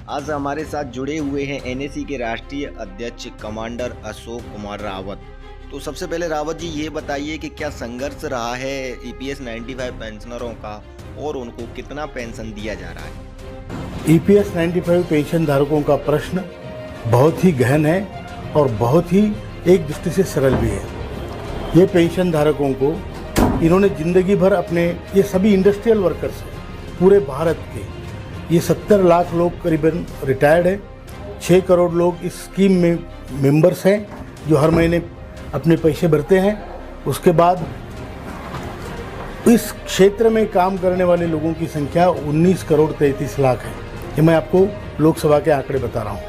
आज हमारे साथ जुड़े हुए हैं एनएसी के राष्ट्रीय अध्यक्ष कमांडर अशोक कुमार रावत। तो सबसे पहले रावत जी ये बताइए कि क्या संघर्ष रहा है ईपीएस 95 पेंशनरों का और उनको कितना पेंशन दिया जा रहा है? ईपीएस 95 पेंशन धारकों का प्रश्न बहुत ही गहन है और बहुत ही एक दृष्टि से सरल भी है। ये पेंशन धारकों को इन्होंने जिंदगी भर अपने, ये सभी इंडस्ट्रियल वर्कर्स हैं पूरे भारत के, ये 70 लाख लोग करीबन रिटायर्ड हैं। 6 करोड़ लोग इस स्कीम में मेंबर्स हैं जो हर महीने अपने पैसे भरते हैं। उसके बाद इस क्षेत्र में काम करने वाले लोगों की संख्या 19 करोड़ 33 लाख है। ये मैं आपको लोकसभा के आंकड़े बता रहा हूँ।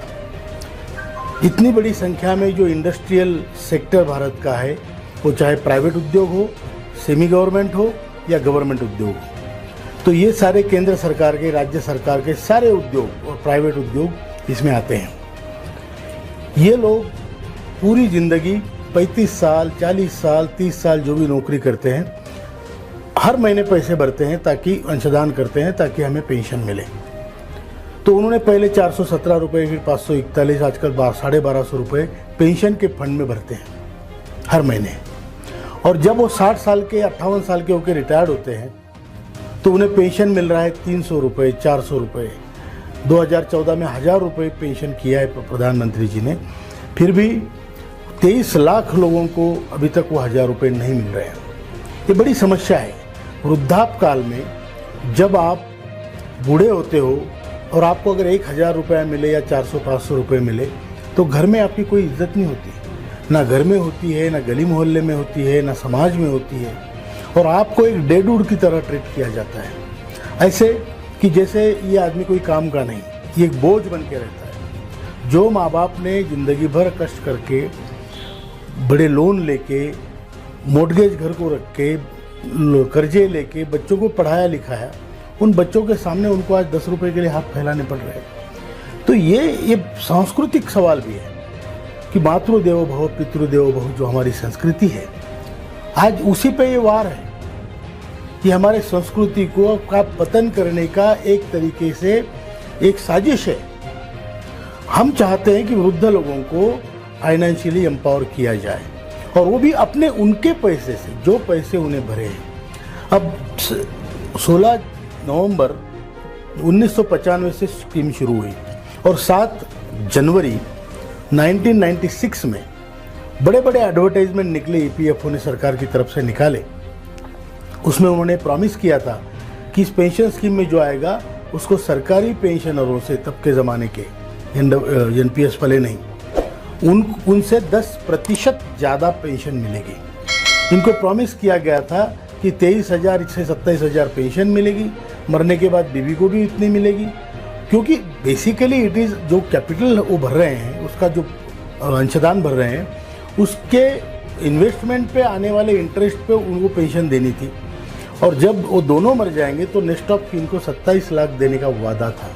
इतनी बड़ी संख्या में जो इंडस्ट्रियल सेक्टर भारत का है, वो चाहे प्राइवेट उद्योग हो, सेमी गवर्नमेंट हो या गवर्नमेंट उद्योग हो, तो ये सारे केंद्र सरकार के, राज्य सरकार के सारे उद्योग और प्राइवेट उद्योग इसमें आते हैं। ये लोग पूरी ज़िंदगी 35 साल, 40 साल, 30 साल जो भी नौकरी करते हैं, हर महीने पैसे भरते हैं ताकि अंशदान करते हैं ताकि हमें पेंशन मिले। तो उन्होंने पहले 417 रुपये, फिर 541, आजकल 1250 रुपये पेंशन के फंड में भरते हैं हर महीने। और जब वो 60 साल के, 58 साल के होकर रिटायर्ड होते हैं तो उन्हें पेंशन मिल रहा है 300 रुपये, 400 रुपये। 2014 में 1000 रुपये पेंशन किया है प्रधानमंत्री जी ने, फिर भी 23 लाख लोगों को अभी तक वो 1000 रुपये नहीं मिल रहे हैं। ये बड़ी समस्या है। वृद्धापकाल में जब आप बूढ़े होते हो और आपको अगर 1000 रुपये मिले या 400-500 रुपये मिले तो घर में आपकी कोई इज्जत नहीं होती, ना घर में होती है, ना गली मोहल्ले में होती है, ना समाज में होती है, और आपको एक डेडवुड की तरह ट्रीट किया जाता है, ऐसे कि जैसे ये आदमी कोई काम का नहीं, ये एक बोझ बन के रहता है। जो माँ बाप ने ज़िंदगी भर कष्ट करके, बड़े लोन लेके, मॉर्गेज घर को रख के, कर्जे लेके बच्चों को पढ़ाया लिखाया, उन बच्चों के सामने उनको आज 10 रुपये के लिए हाथ फैलाने पड़ रहे हैं। तो ये सांस्कृतिक सवाल भी है कि मातृदेवो भव पितृदेवो भव जो हमारी संस्कृति है, आज उसी पे ये वार है कि हमारे संस्कृति को का पतन करने का एक तरीके से एक साजिश है। हम चाहते हैं कि वृद्ध लोगों को फाइनेंशियली एम्पावर किया जाए और वो भी अपने उनके पैसे से, जो पैसे उन्हें भरे हैं। अब 16 नवंबर 1995 से स्कीम शुरू हुई और 7 जनवरी 1996 में बड़े बड़े एडवर्टाइजमेंट निकले, ईपीएफओ ने सरकार की तरफ से निकाले। उसमें उन्होंने प्रॉमिस किया था कि इस पेंशन स्कीम में जो आएगा उसको सरकारी पेंशनरों से, तब के ज़माने के एनपीएस वाले नहीं, उनसे 10% ज़्यादा पेंशन मिलेगी। इनको प्रॉमिस किया गया था कि 23,000 से 27,000 पेंशन मिलेगी, मरने के बाद बीवी को भी इतनी मिलेगी, क्योंकि बेसिकली इट इज़ जो कैपिटल वो भर रहे हैं, उसका जो अंशदान भर रहे हैं, उसके इन्वेस्टमेंट पे आने वाले इंटरेस्ट पे उनको पेंशन देनी थी। और जब वो दोनों मर जाएंगे तो नेक्स्ट ऑफ कीन को 27 लाख देने का वादा था।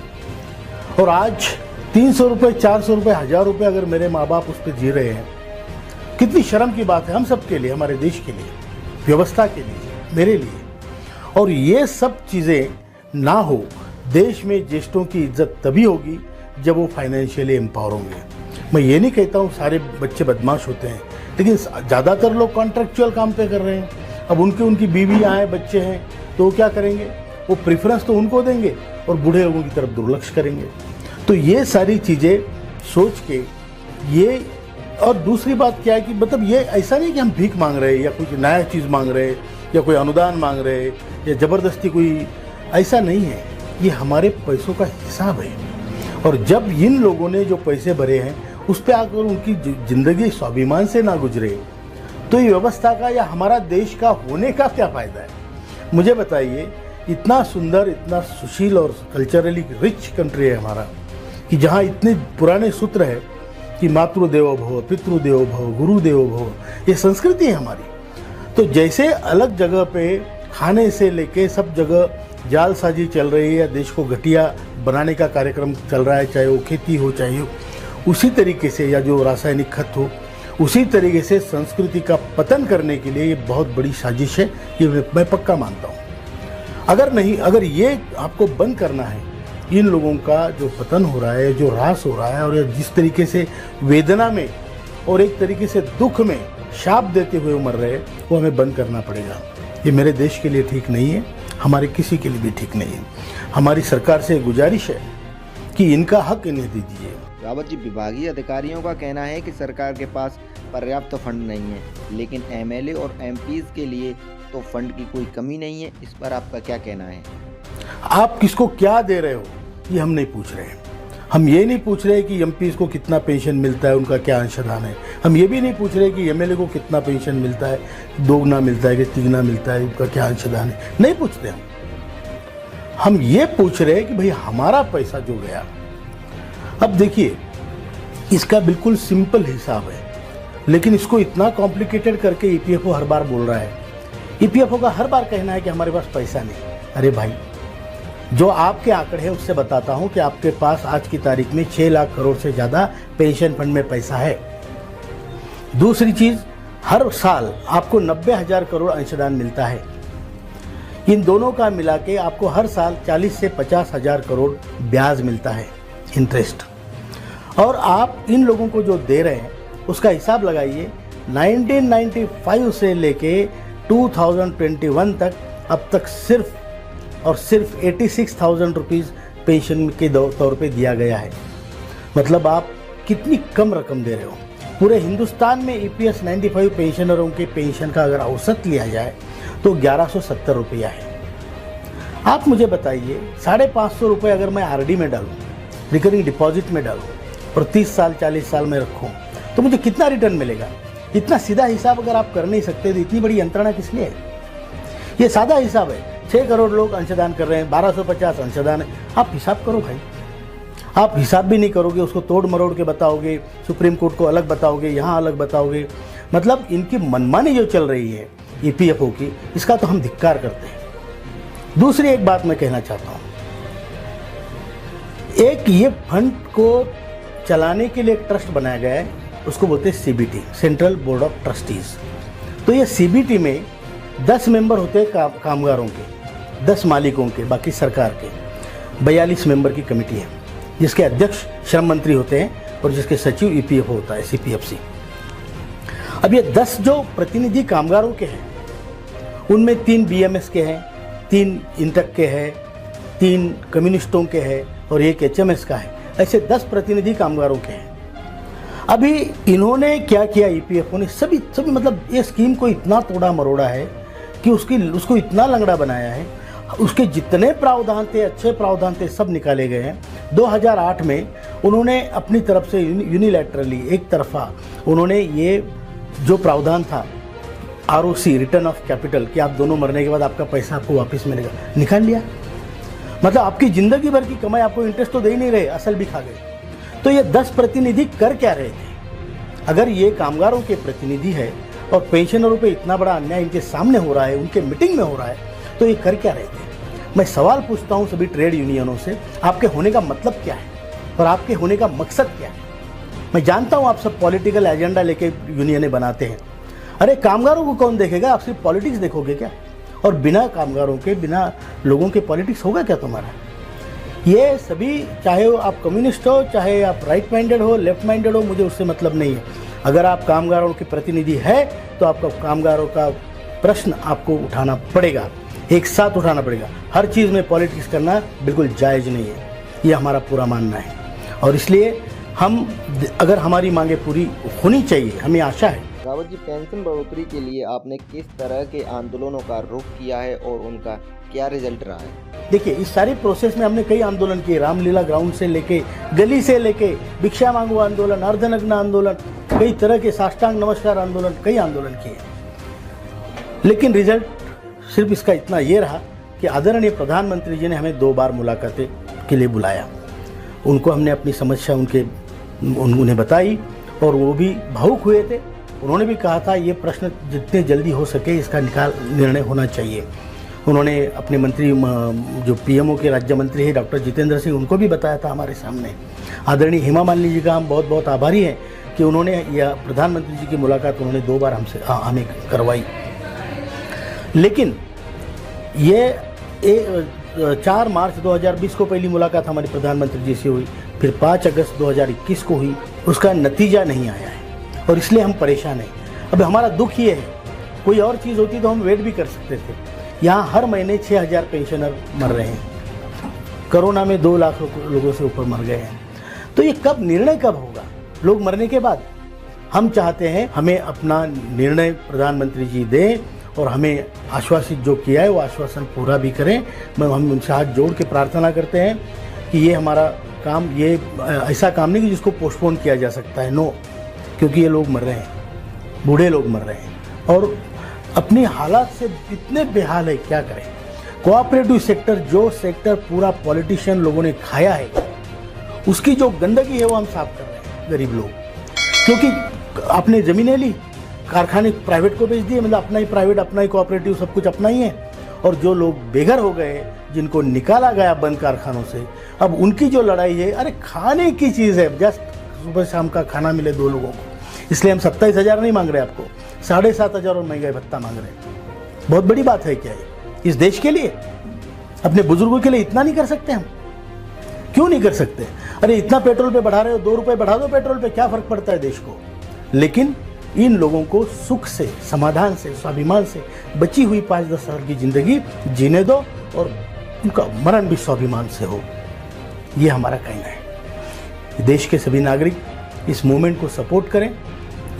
और आज 300 रुपये, 400 रुपये, 1000 रुपये अगर मेरे माँ बाप उस पर जी रहे हैं, कितनी शर्म की बात है हम सब के लिए, हमारे देश के लिए, व्यवस्था के लिए, मेरे लिए। और ये सब चीज़ें ना हो, देश में ज्येष्ठों की इज्जत तभी होगी जब वो फाइनेंशियली एम्पावर होंगे। मैं ये नहीं कहता हूँ सारे बच्चे बदमाश होते हैं, लेकिन ज़्यादातर लोग कॉन्ट्रैक्चुअल काम पे कर रहे हैं। अब उनकी बीवियाँ हैं, बच्चे हैं, तो वो क्या करेंगे? वो प्रेफरेंस तो उनको देंगे और बूढ़े लोगों की तरफ दुर्लक्ष करेंगे। तो ये सारी चीज़ें सोच के ये, और दूसरी बात क्या है कि मतलब ये ऐसा नहीं कि हम भीख मांग रहे हैं या कुछ नया चीज़ मांग रहे हैं या कोई अनुदान मांग रहे हैं या ज़बरदस्ती कोई, ऐसा नहीं है। ये हमारे पैसों का हिसाब है। और जब इन लोगों ने जो पैसे भरे हैं उस पर आकर उनकी ज़िंदगी स्वाभिमान से ना गुजरे, तो ये व्यवस्था का या हमारा देश का होने का क्या फ़ायदा है? मुझे बताइए, इतना सुंदर, इतना सुशील और कल्चरली रिच कंट्री है हमारा, कि जहाँ इतने पुराने सूत्र है कि मातृदेवो भव, पितृदेवो भव, गुरुदेवो भव, ये संस्कृति है हमारी। तो जैसे अलग जगह पे खाने से लेके सब जगह जालसाजी चल रही है या देश को घटिया बनाने का कार्यक्रम चल रहा है, चाहे वो खेती हो, चाहे उसी तरीके से, या जो रासायनिक खत हो, उसी तरीके से संस्कृति का पतन करने के लिए ये बहुत बड़ी साजिश है, ये मैं पक्का मानता हूँ। अगर ये आपको बंद करना है इन लोगों का जो पतन हो रहा है, जो ह्रास हो रहा है, और जिस तरीके से वेदना में और एक तरीके से दुख में शाप देते हुए मर रहे हैं, वो हमें बंद करना पड़ेगा। ये मेरे देश के लिए ठीक नहीं है, हमारे किसी के लिए भी ठीक नहीं है। हमारी सरकार से गुजारिश है कि इनका हक इन्हें दीजिए। रावत जी, विभागीय अधिकारियों का कहना है कि सरकार के पास पर्याप्त फंड नहीं है, लेकिन एमएलए और एमपीज के लिए तो फंड की कोई कमी नहीं है। इस पर आपका क्या कहना है? आप किसको क्या दे रहे हो ये हम नहीं पूछ रहे हैं। हम ये नहीं पूछ रहे कि एमपीज को कितना पेंशन मिलता है, उनका क्या अंशदान है। हम ये भी नहीं पूछ रहे कि एमएलए को कितना पेंशन मिलता है, दोगुना मिलता है कि तिगुना मिलता है, उनका क्या अंशदान है, नहीं पूछते हम ये पूछ रहे हैं कि भाई हमारा पैसा जो गया। अब देखिए, इसका बिल्कुल सिंपल हिसाब है, लेकिन इसको इतना कॉम्प्लिकेटेड करके ईपीएफओ हर बार बोल रहा है। ईपीएफओ का हर बार कहना है कि हमारे पास पैसा नहीं। अरे भाई, जो आपके आंकड़े हैं उससे बताता हूं कि आपके पास आज की तारीख में 6 लाख करोड़ से ज़्यादा पेंशन फंड में पैसा है। दूसरी चीज़, हर साल आपको 90,000 करोड़ अंशदान मिलता है। इन दोनों का मिला के आपको हर साल 40 से 50,000 करोड़ ब्याज मिलता है, इंटरेस्ट। और आप इन लोगों को जो दे रहे हैं उसका हिसाब लगाइए, 1995 से लेके 2021 तक अब तक सिर्फ और सिर्फ 86,000 रुपीज़ पेंशन के तौर पे दिया गया है। मतलब आप कितनी कम रकम दे रहे हो। पूरे हिंदुस्तान में ईपीएस 95 पेंशनरों के पेंशन का अगर औसत लिया जाए तो 1170 रुपया है। आप मुझे बताइए, 550 रुपये अगर मैं आरडी में डालूँ, रिकरिंग डिपॉजिट में डालूँ और 30 साल 40 साल में रखूँ तो मुझे कितना रिटर्न मिलेगा? इतना सीधा हिसाब अगर आप कर नहीं सकते तो इतनी बड़ी यंत्रणा किस लिए है? ये सादा हिसाब है। 6 करोड़ लोग अंशदान कर रहे हैं, 1250 अंशदान है। आप हिसाब करो भाई। आप हिसाब भी नहीं करोगे, उसको तोड़ मरोड़ के बताओगे, सुप्रीम कोर्ट को अलग बताओगे, यहाँ अलग बताओगे। मतलब इनकी मनमानी जो चल रही है ईपीएफओ की, इसका तो हम धिक्कार करते हैं। दूसरी एक बात मैं कहना चाहता हूँ, एक ये फंड को चलाने के लिए एक ट्रस्ट बनाया गया है, उसको बोलते हैं CBT, central board of trustees. तो ये सीबीटी में 10 मेंबर होते हैं कामगारों के, 10 मालिकों के, बाकी सरकार के। 42 मेंबर की कमेटी है जिसके अध्यक्ष श्रम मंत्री होते हैं और जिसके सचिव ईपीएफओ होता है, सीपीएफसी। अब ये 10 जो प्रतिनिधि कामगारों के हैं उनमें 3 बीएमएस के हैं, 3 इंटक के हैं, 3 कम्युनिस्टों के हैं और 1 एचएमएस का है। ऐसे 10 प्रतिनिधि कामगारों के हैं। अभी इन्होंने क्या किया, ईपीएफओ ने सभी मतलब ये स्कीम को इतना तोड़ा मरोड़ा है कि उसको इतना लंगड़ा बनाया है। उसके जितने प्रावधान थे, अच्छे प्रावधान थे, सब निकाले गए हैं। 2008 में उन्होंने अपनी तरफ से यूनिलैटरली, एक तरफा उन्होंने ये जो प्रावधान था आरओसी, रिटर्न ऑफ कैपिटल, कि आप दोनों मरने के बाद आपका पैसा आपको वापस मिलेगा, निकाल लिया। मतलब आपकी ज़िंदगी भर की कमाई, आपको इंटरेस्ट तो दे ही नहीं रहे, असल भी खा गए। तो ये 10 प्रतिनिधि कर क्या रहे थे? अगर ये कामगारों के प्रतिनिधि है और पेंशनरों पे इतना बड़ा अन्याय इनके सामने हो रहा है, उनके मीटिंग में हो रहा है, तो ये कर क्या रहे थे? मैं सवाल पूछता हूँ सभी ट्रेड यूनियनों से, आपके होने का मतलब क्या है और आपके होने का मकसद क्या है? मैं जानता हूँ आप सब पॉलिटिकल एजेंडा लेके यूनियनें बनाते हैं। अरे कामगारों को कौन देखेगा? आप सिर्फ पॉलिटिक्स देखोगे क्या? और बिना कामगारों के, बिना लोगों के पॉलिटिक्स होगा क्या तुम्हारा? ये सभी, चाहे आप कम्युनिस्ट हो, चाहे आप राइट माइंडेड हो, लेफ्ट माइंडेड हो, मुझे उससे मतलब नहीं है। अगर आप कामगारों के प्रतिनिधि है तो आपका कामगारों का प्रश्न आपको उठाना पड़ेगा, एक साथ उठाना पड़ेगा। हर चीज़ में पॉलिटिक्स करना बिल्कुल जायज़ नहीं है, ये हमारा पूरा मानना है। और इसलिए हम, अगर हमारी मांगें पूरी होनी चाहिए, हमें आशा है। रावत जी, पेंशन बढ़ोतरी के लिए आपने किस तरह के आंदोलनों का रुख किया है और उनका क्या रिजल्ट रहा है? देखिए, इस सारे प्रोसेस में हमने कई आंदोलन किए, रामलीला ग्राउंड से लेके, गली से लेके, भिक्षा मांगो आंदोलन, अर्धनग्न आंदोलन, कई तरह के साष्टांग नमस्कार आंदोलन, कई आंदोलन किए। लेकिन रिजल्ट सिर्फ इसका इतना ये रहा कि आदरणीय प्रधानमंत्री जी ने हमें 2 बार मुलाकातें के लिए बुलाया। उनको हमने अपनी समस्या उन्हें बताई और वो भी भावुक हुए थे। उन्होंने भी कहा था ये प्रश्न जितने जल्दी हो सके इसका निर्णय होना चाहिए। उन्होंने अपने मंत्री, जो पीएमओ के राज्य मंत्री हैं डॉक्टर जितेंद्र सिंह, उनको भी बताया था हमारे सामने। आदरणीय हेमा मालिनी जी का हम बहुत बहुत आभारी हैं कि उन्होंने यह प्रधानमंत्री जी की मुलाकात उन्होंने 2 बार हमें करवाई। लेकिन ये 4 मार्च 2020 को पहली मुलाकात हमारी प्रधानमंत्री जी से हुई, फिर 5 अगस्त 2021 को हुई, उसका नतीजा नहीं आया है और इसलिए हम परेशान हैं। अब हमारा दुख ये है, कोई और चीज़ होती तो हम वेट भी कर सकते थे। यहाँ हर महीने 6000 पेंशनर मर रहे हैं, कोरोना में 2 लाख लोगों से ऊपर मर गए हैं। तो ये कब निर्णय कब होगा? लोग मरने के बाद। हम चाहते हैं हमें अपना निर्णय प्रधानमंत्री जी दें और हमें आश्वासित जो किया है वो आश्वासन पूरा भी करें। हम उनसे हाथ जोड़ के प्रार्थना करते हैं कि ये हमारा काम, ये ऐसा काम नहीं कि जिसको पोस्टपोन किया जा सकता है। नो, क्योंकि ये लोग मर रहे हैं, बूढ़े लोग मर रहे हैं और अपनी हालात से इतने बेहाल है, क्या करें। कोऑपरेटिव सेक्टर, जो सेक्टर पूरा पॉलिटिशियन लोगों ने खाया है, उसकी जो गंदगी है वो हम साफ कर रहे हैं, गरीब लोग। क्योंकि आपने ज़मीनें ली, कारखाने प्राइवेट को बेच दिए, मतलब अपना ही प्राइवेट, अपना ही कोऑपरेटिव, सब कुछ अपना ही है। और जो लोग बेघर हो गए, जिनको निकाला गया बंद कारखानों से, अब उनकी जो लड़ाई है, अरे खाने की चीज़ है, जस्ट सुबह शाम का खाना मिले 2 लोगों को। इसलिए हम 27,000 नहीं मांग रहे आपको, 7,500 और महंगाई भत्ता मांग रहे हैं। बहुत बड़ी बात है क्या ये इस देश के लिए? अपने बुजुर्गों के लिए इतना नहीं कर सकते हम? क्यों नहीं कर सकते? अरे इतना पेट्रोल पे बढ़ा रहे हो, 2 रुपए बढ़ा दो पेट्रोल पे, क्या फर्क पड़ता है देश को? लेकिन इन लोगों को सुख से, समाधान से, स्वाभिमान से बची हुई 5-10 साल की जिंदगी जीने दो और उनका मरण भी स्वाभिमान से हो, ये हमारा कहना है। देश के सभी नागरिक इस मूवमेंट को सपोर्ट करें।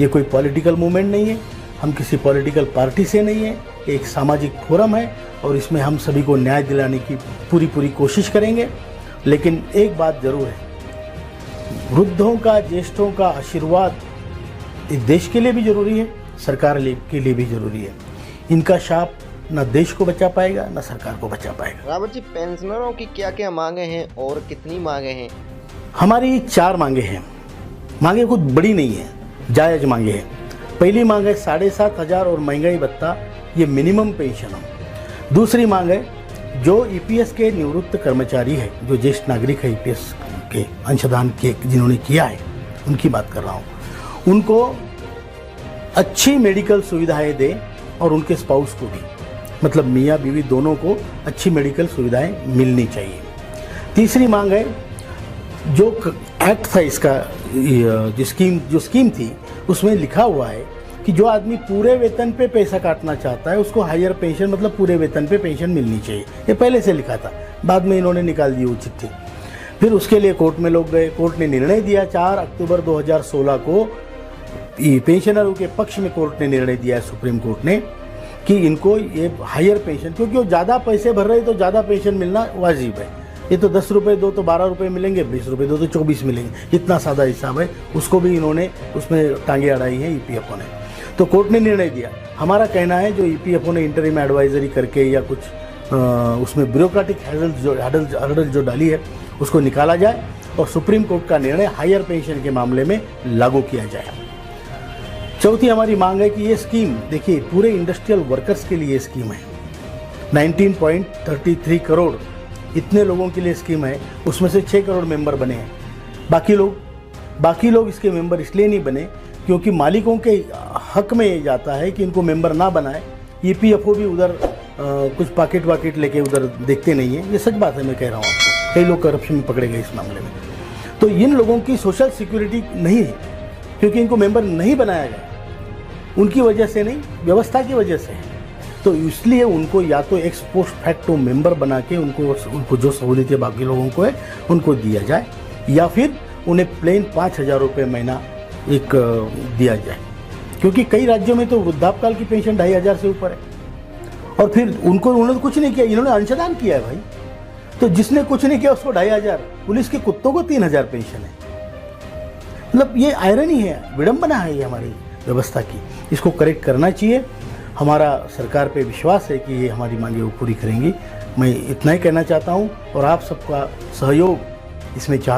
ये कोई पॉलिटिकल मूवमेंट नहीं है, हम किसी पॉलिटिकल पार्टी से नहीं है, एक सामाजिक फोरम है और इसमें हम सभी को न्याय दिलाने की पूरी कोशिश करेंगे। लेकिन एक बात जरूर है, वृद्धों का, ज्येष्ठों का आशीर्वाद इस देश के लिए भी जरूरी है, सरकार के लिए भी जरूरी है। इनका शाप न देश को बचा पाएगा न सरकार को बचा पाएगा। रावत जी, पेंशनरों की क्या क्या मांगे हैं और कितनी मांगे हैं? हमारी 4 मांगे हैं। मांगे कुछ बड़ी नहीं है, जायज मांगे हैं। पहली मांग है 7,500 और महंगाई भत्ता, ये मिनिमम पेंशन हो। दूसरी मांग है जो ईपीएस के निवृत्त कर्मचारी है, जो ज्येष्ठ नागरिक है, ईपीएस के अंशदान के जिन्होंने किया है, उनकी बात कर रहा हूँ, उनको अच्छी मेडिकल सुविधाएं दें और उनके स्पाउस को भी, मतलब मियाँ बीवी दोनों को अच्छी मेडिकल सुविधाएं मिलनी चाहिए। तीसरी मांग है, जो एक्ट था इसका, जो स्कीम थी, उसमें लिखा हुआ है कि जो आदमी पूरे वेतन पे पैसा काटना चाहता है उसको हायर पेंशन, मतलब पूरे वेतन पे पेंशन मिलनी चाहिए। ये पहले से लिखा था, बाद में इन्होंने निकाल दी वो चिट्ठी। फिर उसके लिए कोर्ट में लोग गए, कोर्ट ने निर्णय दिया। 4 अक्टूबर 2016 को पेंशनरों के पक्ष में कोर्ट ने निर्णय दिया है, सुप्रीम कोर्ट ने, कि इनको ये हायर पेंशन, क्योंकि वो ज़्यादा पैसे भर रहे तो ज़्यादा पेंशन मिलना वाजिब है। ये तो 10 रुपये दो तो 12 रुपये मिलेंगे, 20 रुपये दो तो 24 मिलेंगे, इतना सादा हिसाब है। उसको भी इन्होंने उसमें टांगे अड़ाई है ईपीएफओ ने। तो कोर्ट ने निर्णय दिया। हमारा कहना है जो ईपीएफओ ने इंटरिम एडवाइजरी करके या कुछ उसमें ब्यूरोक्रेटिक हर्डल जो डाली है उसको निकाला जाए और सुप्रीम कोर्ट का निर्णय हायर पेंशन के मामले में लागू किया जाए। चौथी हमारी मांग है कि ये स्कीम, देखिए, पूरे इंडस्ट्रियल वर्कर्स के लिए स्कीम है। 19.33 करोड़ इतने लोगों के लिए स्कीम है, उसमें से 6 करोड़ मेंबर बने हैं। बाकी लोग इसके मेंबर इसलिए नहीं बने क्योंकि मालिकों के हक में ये जाता है कि इनको मेंबर ना बनाए। ईपीएफओ भी उधर कुछ पाकेट लेके उधर देखते नहीं है। ये सच बात है, मैं कह रहा हूँ आपको। कई लोग करप्शन में पकड़े गए इस मामले में। तो इन लोगों की सोशल सिक्योरिटी नहीं है क्योंकि इनको मेंबर नहीं बनाया गया, उनकी वजह से नहीं, व्यवस्था की वजह से है। तो इसलिए उनको या तो एक्स पोस्ट फैक्टो मेंबर बना के उनको जो सहूलियतें बाकी लोगों को है उनको दिया जाए, या फिर उन्हें प्लेन 5,000 रुपये महीना एक दिया जाए, क्योंकि कई राज्यों में तो वृद्धापकाल की पेंशन 2,500 से ऊपर है। और फिर उन्होंने कुछ नहीं किया, इन्होंने अंशदान किया है भाई। तो जिसने कुछ नहीं किया उसको 2,500, पुलिस के कुत्तों को 3,000 पेंशन है। मतलब ये आयरनी है, विडंबना है ये हमारी व्यवस्था की। इसको करेक्ट करना चाहिए। हमारा सरकार पे विश्वास है कि ये हमारी मांगे वो पूरी करेंगी। मैं इतना ही कहना चाहता हूँ और आप सबका सहयोग इसमें चाहता